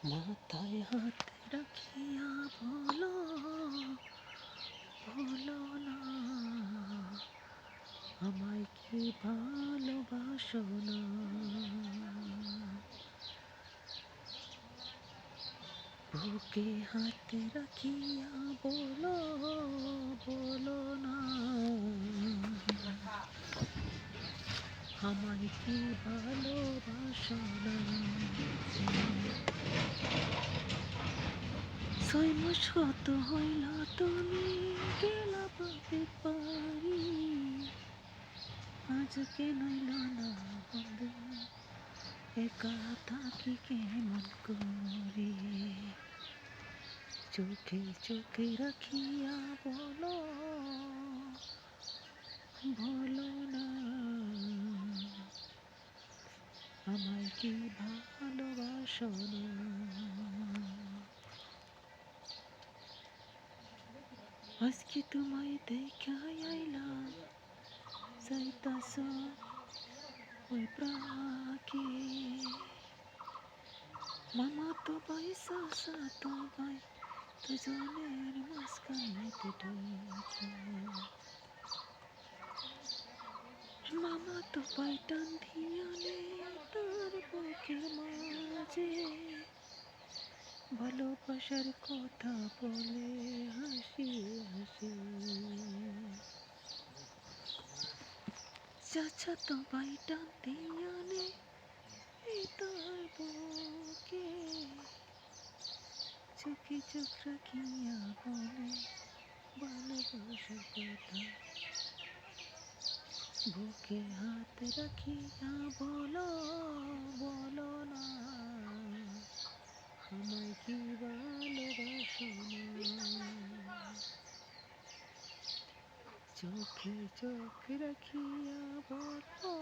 মাথায় হাত রাখিয়া বলো, বলো না আমায় কি ভালোবাসো না। বুকে হাত রাখিয়া বলো, বলো না আমায় কি ভালোবাসো না। 6 মাস কত হইল তুমি গেলা বাপের বাড়ি, আজকে নইল না বন্ধু একা থাকি কেমন করি। চোখে চোখে রাখিয়া বলো, বলো না আমায় কি ভালোবাসো না। আজকে তোমায় দেখা আইলাম, যাইতাছ ওই প্রাকে। মামা তো ভাই সাসা তো ভাই দুজনের মাঝখানেতে ঢুকে। মামা তো ভাই টান দিয়ালে তার বুকের মাঝে, ভালোবাসার কথা বলে হাসি হাসি। চাচা তো ভাই টান দিয়ালে তার বুকে, চোখে চোখ রাখিয়া বলে ভালোবাসার কথা। বুকে হাত রাখিয়া বলো, বলো না আমায় কি ভালোবাসো না। চোখে চোখ রাখিয়া বলো,